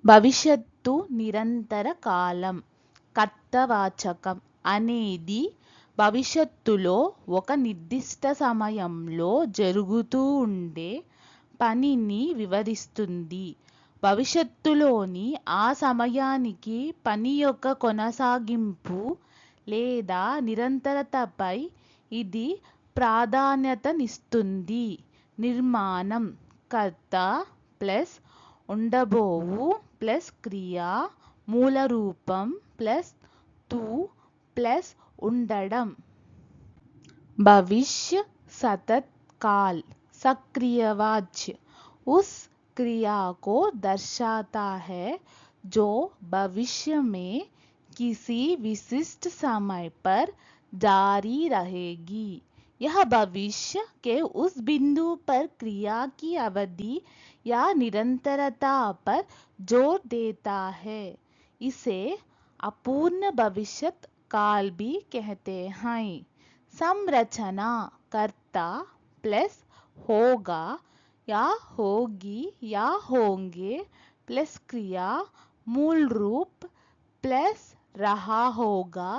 భవిష్యత్తు నిరంతర కాలం కర్తవాచకం అనేది భవిష్యత్తులో ఒక నిర్దిష్ట సమయంలో జరుగుతూ ఉండే పనిని వివరిస్తుంది. భవిష్యత్తులోని ఆ సమయానికి పని యొక్క కొనసాగింపు లేదా నిరంతరతపై ఇది ప్రాధాన్యతనిస్తుంది. నిర్మాణం కర్త ప్లస్ ఉండబోవు ప్లస్ క్రియ మూలరూపం ప్లస్ తు प्लस ఉండడం. भविष्य सतत काल सक्रियवाच्य उस क्रिया को दर्शाता है जो भविष्य में किसी विशिष्ट समय पर जारी रहेगी. यह भविष्य के उस बिंदु पर क्रिया की अवधि या निरंतरता पर जोर देता है. इसे अपूर्ण भविष्यत काल भी कहते हैं. संरचना कर्ता प्लस होगा या होगी या होंगे प्लस क्रिया मूल रूप प्लस रहा होगा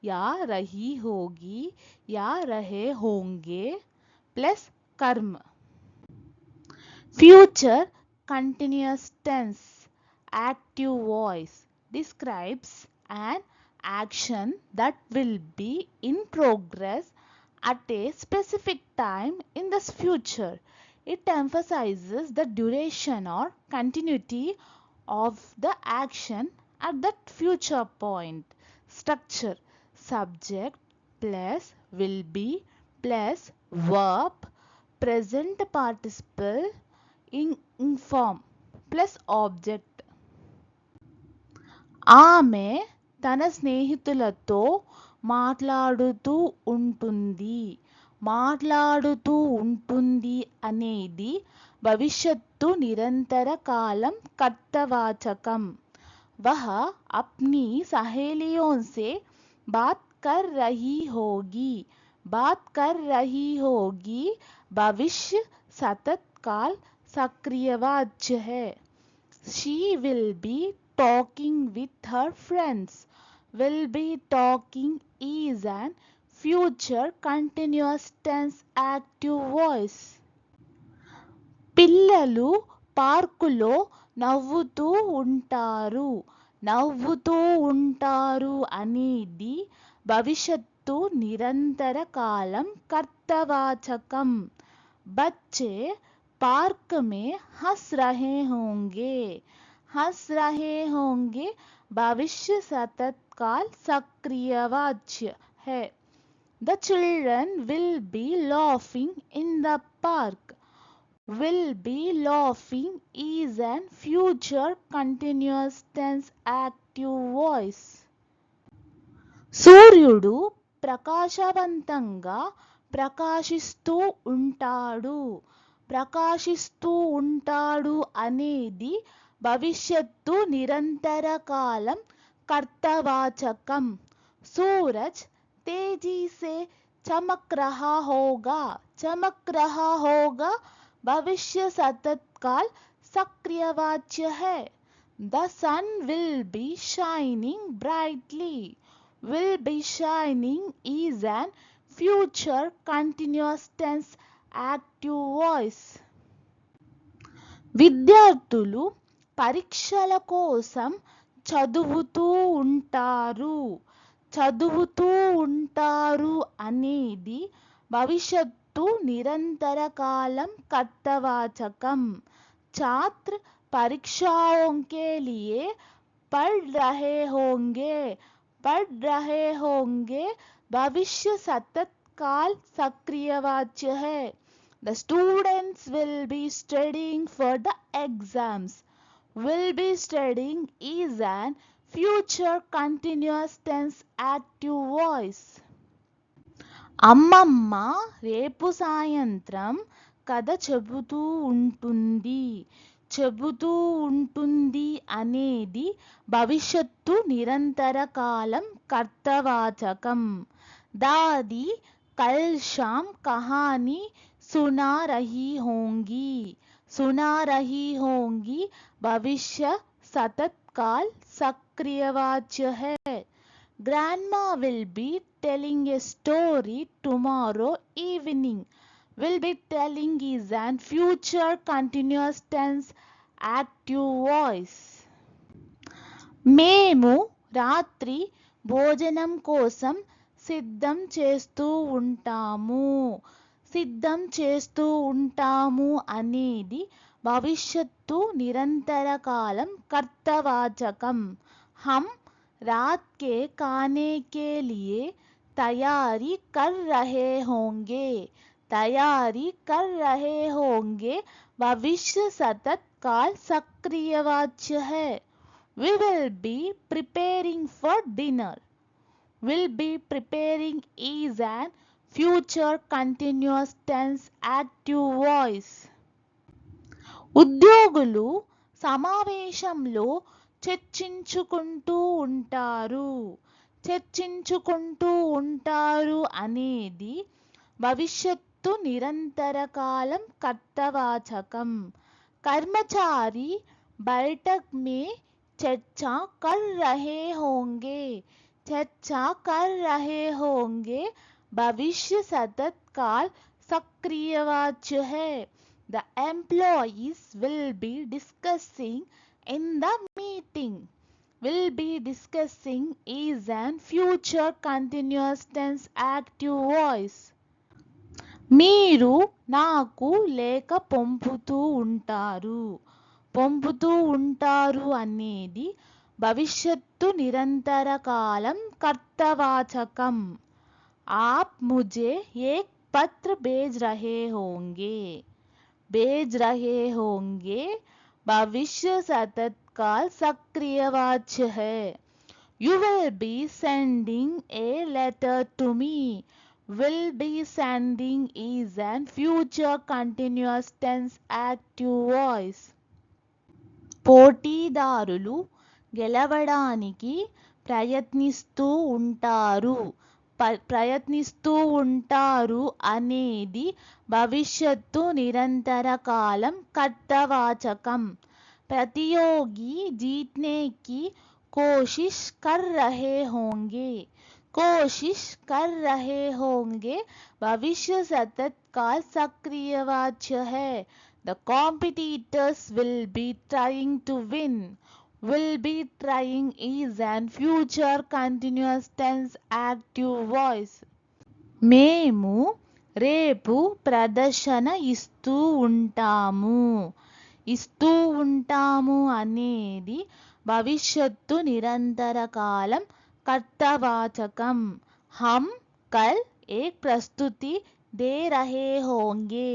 या रही होगी या रहे होंगे प्लस कर्म. Future continuous tense active voice describes an action that will be in progress at a specific time in the future. It emphasizes the duration or continuity of the action at that future point. Structure subject plus will be plus verb present participle inform plus object. ఆమె తన స్నేహితులతో మాట్లాడుతూ ఉంటుంది అనేది భవిష్యత్తు నిరంతర కాలం కర్తవాచకం. वह अपनी सहेलियों से बात कर रही होगी भविष्य सतत काल सक्रियवाच्य है. She will be talking with her friends. Will be talking is an future continuous tense active voice. పిల్లలు పార్కులో నవ్వుతూ ఉంటారు అనేది భవిష్యత్తు నిరంతర కాలం కర్తవాచకం. बच्चे पार्क में हंस रहे होंगे भविष्य सतत काल सक्रियवाच्य है. The children will be laughing in the park. Will be laughing is an future continuous tense active voice. సూర్యుడు ప్రకాశవంతంగా ప్రకాశిస్తూ ఉంటాడు అనేది భవిష్యత్తు నిరంతర కాలం కర్తవాచకం. सूरज तेजी से चमक रहा होगा भविष्य सतत काल सक्रियवाच्य है. The sun will be shining brightly. Will be shining is an future continuous tense active voice. విద్యార్థులు పరీక్షల కోసం చదువుతూ ఉంటారు అనేది భవిష్యత్తు నిరంతర కాలం కర్తవాచకం. छात्र परीक्षाओं के लिए पढ़ रहे होंगे भविष्य सतत काल सक्रियवाच्य है. The students will be studying for the exams. Will be studying is an future continuous tense active voice. అమ్మమ్మ రేపు సాయంత్రం కథ చెబుతూ ఉంటుంది అనేది భవిష్యత్తు నిరంతర కాలం కర్తవాచకం. दादी कल शाम कहानी सुना रही होंगी भविष्य सतत काल सक्रियवाच्य है। Grandma will be telling a story tomorrow evening. Will be telling is an future continuous tense active voice. మేము రాత్రి భోజనం కోసం సిద్ధం చేస్తూ ఉంటాము. సిద్ధం చేస్తూ ఉంటాము అనేది భవిష్యత్తు నిరంతర కాలం కర్తవాచకం. हम रात के खाने के लिए तैयारी कर रहे होंगे. तैयारी कर रहे होंगे भविष्य सतत काल सक्रियवाच्य है. We will be preparing for dinner. Will be preparing is an future continuous tense active voice. ఉద్యోగులు సమావేశంలో చర్చించుకుంటూ ఉంటారు. చర్చించుకుంటూ ఉంటారు అనేది భవిష్యత్తు నిరంతర కాలం కర్తవాచకం. कर्मचारी बैठक में चर्चा कर रहे होंगे. चर्चा कर रहे होंगे भविष्य सतत काल सक्रियवाच्य है. The employees will be discussing in the meeting. Will be discussing is an future continuous tense active voice. మీరు నాకు లేఖ పంపుతూ ఉంటారు. పంపుతూ ఉంటారు అనేది భవిష్యత్తు నిరంతర కాలం కర్తవాచకం. आप मुझे एक पत्र भेज रहे होंगे. भेज रहे होंगे भविष्य सतत काल सक्रियवाच्य है. You will be sending a letter to me. Will be sending is an future continuous tense active voice. పోటీదారులు గెలవడానికి ప్రయత్నిస్తూ ఉంటారు. ప్రయత్నిస్తూ ఉంటారు అనేది భవిష్యత్తు నిరంతర కాలం కర్తవాచకం. प्रतियोगी जीतने की कोशिश कर रहे होंगे. कोशिश कर रहे होंगे भविष्य सतत काल सक्रियवाच्य है. The competitors will be trying to win. Will be trying is an future continuous tense active voice. మేము రేపు ప్రదర్శన ఇస్తూ ఉంటాము. ఇస్తూ ఉంటాము అనేది భవిష్యత్తు నిరంతర కాలం కర్తవాచకం. हम कल एक प्रस्तुति दे रहे होंगे.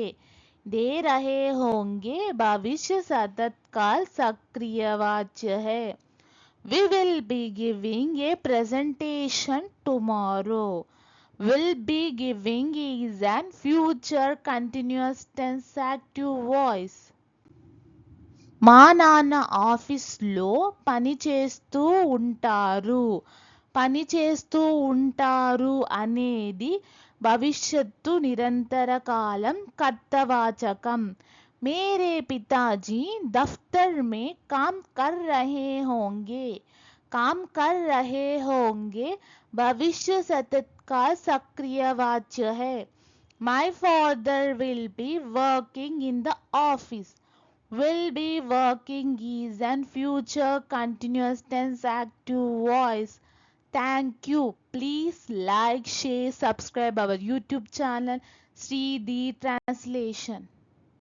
दे रहे होंगे भविष्य सतत काल सक्रियवाच्य है. We will be giving a presentation tomorrow. Will be giving is an future continuous tense active voice. మా నాన్న ఆఫీస్లో పనిచేస్తూ ఉంటారు. పనిచేస్తూ ఉంటారు అనేది భవిష్యత్తు నిరంతర కాలం కర్తవాచకం. मेरे पिताजी दफ्तर में काम कर रहे होंगे. काम कर रहे होंगे भविष्य सतत काल सक्रियवाच्य है. My father will be working in the office. Will be working is an future continuous tense active voice. Thank you. Please like, share, subscribe our YouTube channel Sri D Translation.